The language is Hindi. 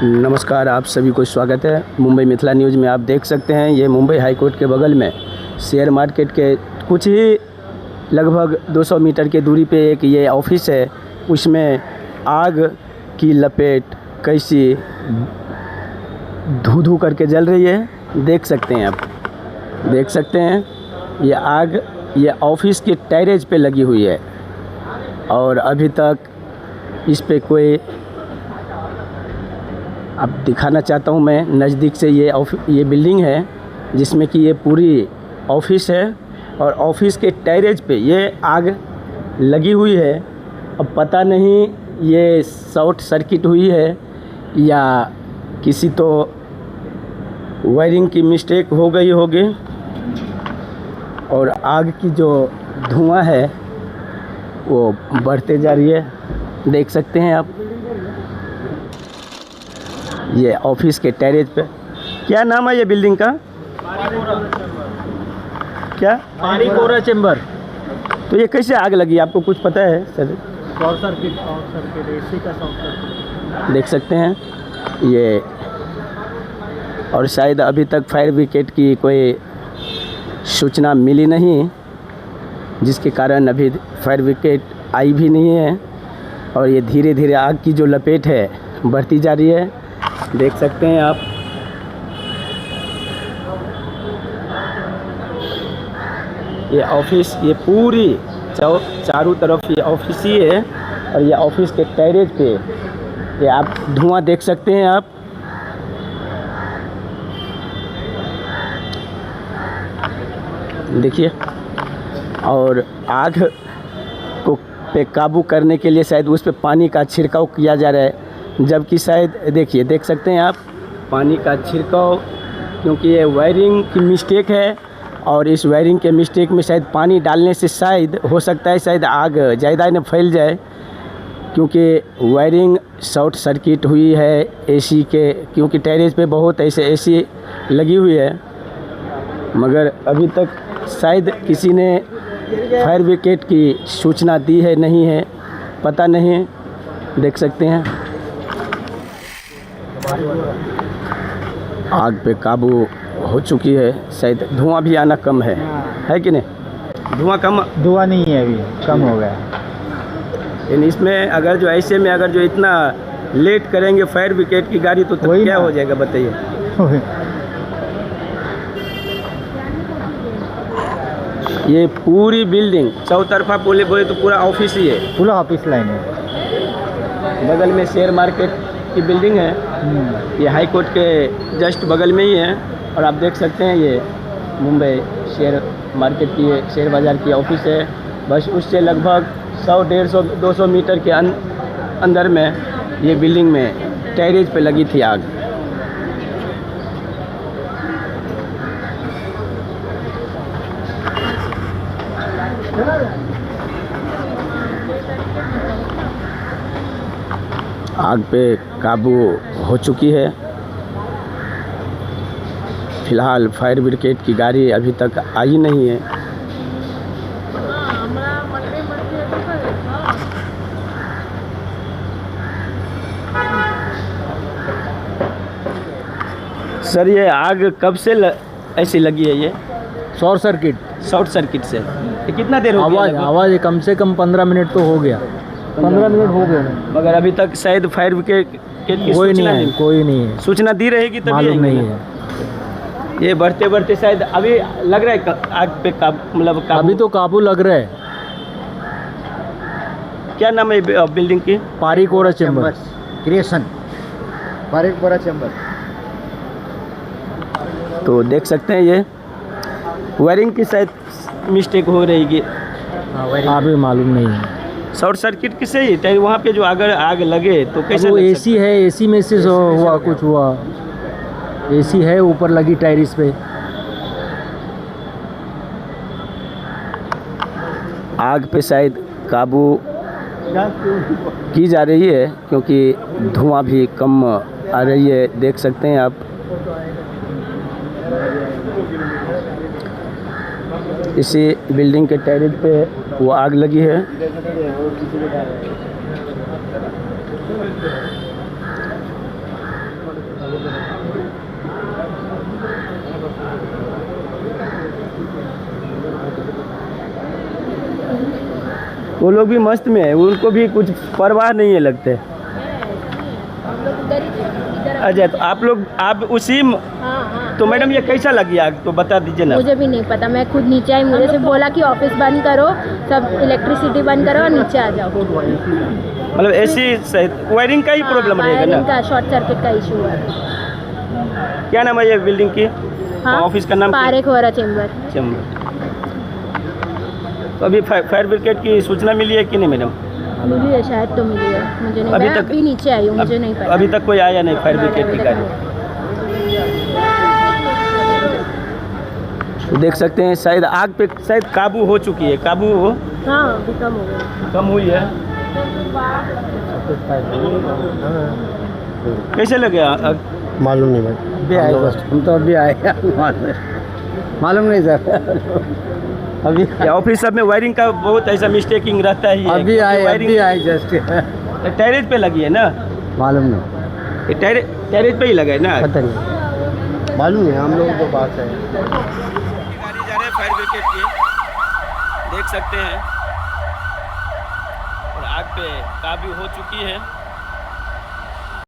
नमस्कार, आप सभी को स्वागत है मुंबई मिथिला न्यूज़ में। आप देख सकते हैं ये मुंबई हाई कोर्ट के बगल में शेयर मार्केट के कुछ ही लगभग 200 मीटर की दूरी पे एक ये ऑफिस है। उसमें आग की लपेट कैसी धू करके जल रही है, देख सकते हैं आप। देख सकते हैं ये आग ये ऑफिस के टेरेस पे लगी हुई है और अभी तक इस पे कोई, अब दिखाना चाहता हूँ मैं नज़दीक से। ये बिल्डिंग है जिसमें कि ये पूरी ऑफिस है और ऑफिस के टेरेस पे ये आग लगी हुई है। अब पता नहीं ये शॉर्ट सर्किट हुई है या किसी तो वायरिंग की मिस्टेक हो गई होगी और आग की जो धुआं है वो बढ़ते जा रही है, देख सकते हैं आप। ये ऑफिस के टेरेस पे, क्या नाम है ये बिल्डिंग का? क्या? पारीकोरा चेंबर। तो ये कैसे आग लगी, आपको कुछ पता है सर? शॉर्ट सर्किट एसी का शॉर्ट सर्किट। देख सकते हैं ये, और शायद अभी तक फायर ब्रिगेड की कोई सूचना मिली नहीं, जिसके कारण अभी फायर ब्रिगेड आई भी नहीं है और ये धीरे धीरे आग की जो लपेट है बढ़ती जा रही है, देख सकते हैं आप। ये ऑफिस ये पूरी चारों तरफ ये ऑफिस ही है और ये ऑफिस के टेरेस पे ये आप धुआं देख सकते हैं आप। देखिए, और आग को पे काबू करने के लिए शायद उस पे पानी का छिड़काव किया जा रहा है, जबकि शायद देखिए, देख सकते हैं आप पानी का छिड़काव, क्योंकि ये वायरिंग की मिस्टेक है और इस वायरिंग के मिस्टेक में शायद पानी डालने से शायद हो सकता है शायद आग ज़्यादा न फैल जाए, क्योंकि वायरिंग शॉर्ट सर्किट हुई है एसी के, क्योंकि टेरेस पे बहुत ऐसे एसी लगी हुई है, मगर अभी तक शायद किसी ने फायर ब्रिगेड की सूचना दी है नहीं है, पता नहीं। देख सकते हैं आग पे काबू हो चुकी है, शायद धुआं भी आना कम है कि नहीं? धुआं नहीं है, अभी कम हो गया। लेकिन इसमें अगर जो ऐसे में अगर जो इतना लेट करेंगे फायर ब्रिगेड की गाड़ी तो क्या हो जाएगा बताइए। ये पूरी बिल्डिंग चौतरफा बोले तो पूरा ऑफिस ही है, पूरा ऑफिस लाइन है। बगल में शेयर मार्केट की बिल्डिंग है, ये हाई कोर्ट के जस्ट बगल में ही है। और आप देख सकते हैं ये मुंबई शेयर मार्केट की शेयर बाज़ार की ऑफिस है। बस उससे लगभग 100, 150, 200 मीटर के अंदर में ये बिल्डिंग में टेरेस पे लगी थी आग। आग पे काबू हो चुकी है। फिलहाल फायर ब्रिगेड की गाड़ी अभी तक आई नहीं है। सर ये आग कब से ऐसी लगी है? ये शॉर्ट सर्किट से ये कितना देर हो गया? आवाज़ कम से कम 15 मिनट तो हो गया। 15 मिनट हो गए, मगर अभी तक शायद फायर ब्रिगेड की कोई नहीं है। सूचना दी रहेगी तभी मालूम नहीं है। ये बढ़ते शायद अभी लग रहा है आग पे मतलब अभी तो काबू लग रहा है। क्या नाम है बिल्डिंग की? पारीकोरा चेंबर क्रिएशन, पारीकोरा चेंबर। तो देख सकते हैं ये वायरिंग की शायद मिस्टेक हो रहेगी, अभी मालूम नहीं है। शॉर्ट सर्किट किसे ही वहाँ पे जो अगर आग लगे तो कैसे? वो एसी है, एसी में से हुआ कुछ हुआ। एसी है ऊपर लगी टेरेस पे। आग पे शायद काबू की जा रही है, क्योंकि धुआं भी कम आ रही है, देख सकते हैं आप। इसी बिल्डिंग के टेरेस पे वो आग लगी है। वो लोग भी मस्त में है, उनको भी कुछ परवाह नहीं है लगते। हम लोग उधर ही थे, इधर अच्छा, तो आप उसी हाँ। तो मैडम ये कैसा लगी आग, तो बता दीजिए ना। मुझे भी नहीं पता, मैं खुद नीचे आई, मुझे सिर्फ बोला कि ऑफिस बंद करो, सब इलेक्ट्रिसिटी बंद करो और नीचे आ जाओ। मतलब ऐसी वायरिंग का ही प्रॉब्लम रहेगा वायरिंग ना। का शॉर्ट सर्किट का इशू है। क्या नाम है ये बिल्डिंग की, हाँ, ऑफिस का नाम क्या? पारेख वोरा चेम्बर। तो अभी फायर ब्रिगेड की सूचना मिली है कि नहीं मैडम? मिली है शायद, तो मिली है, मुझे नहीं, अभी मैं तक- अभी नीचे आई हूँ, मुझे नहीं पता। अभी तक कोई आया नहीं फायर ब्रिगेड की गाड़ी। तो देख सकते हैं शायद आग पे शायद काबू हो चुकी है, काबू हो हाँ, अभी कम हो गया। कम हुई है। कैसे लगे आग? मालूम नहीं भाई, अभी आए बस। हम तो अभी आए, मालूम नहीं सर। अभी या ऑफिस सब में वायरिंग का बहुत ऐसा मिस्टेकिंग रहता ही है। अभी आए जस्ट। टेरेस पे लगी है ना, मालूम नहीं, ये टेरेस पे ही लगा है ना। पता नहीं, मालूम नहीं, हम लोग तो बात है। गाड़ी जा रहे हैं फायर ब्रिगेड की, देख सकते हैं, और आग पे काबू हो चुकी है।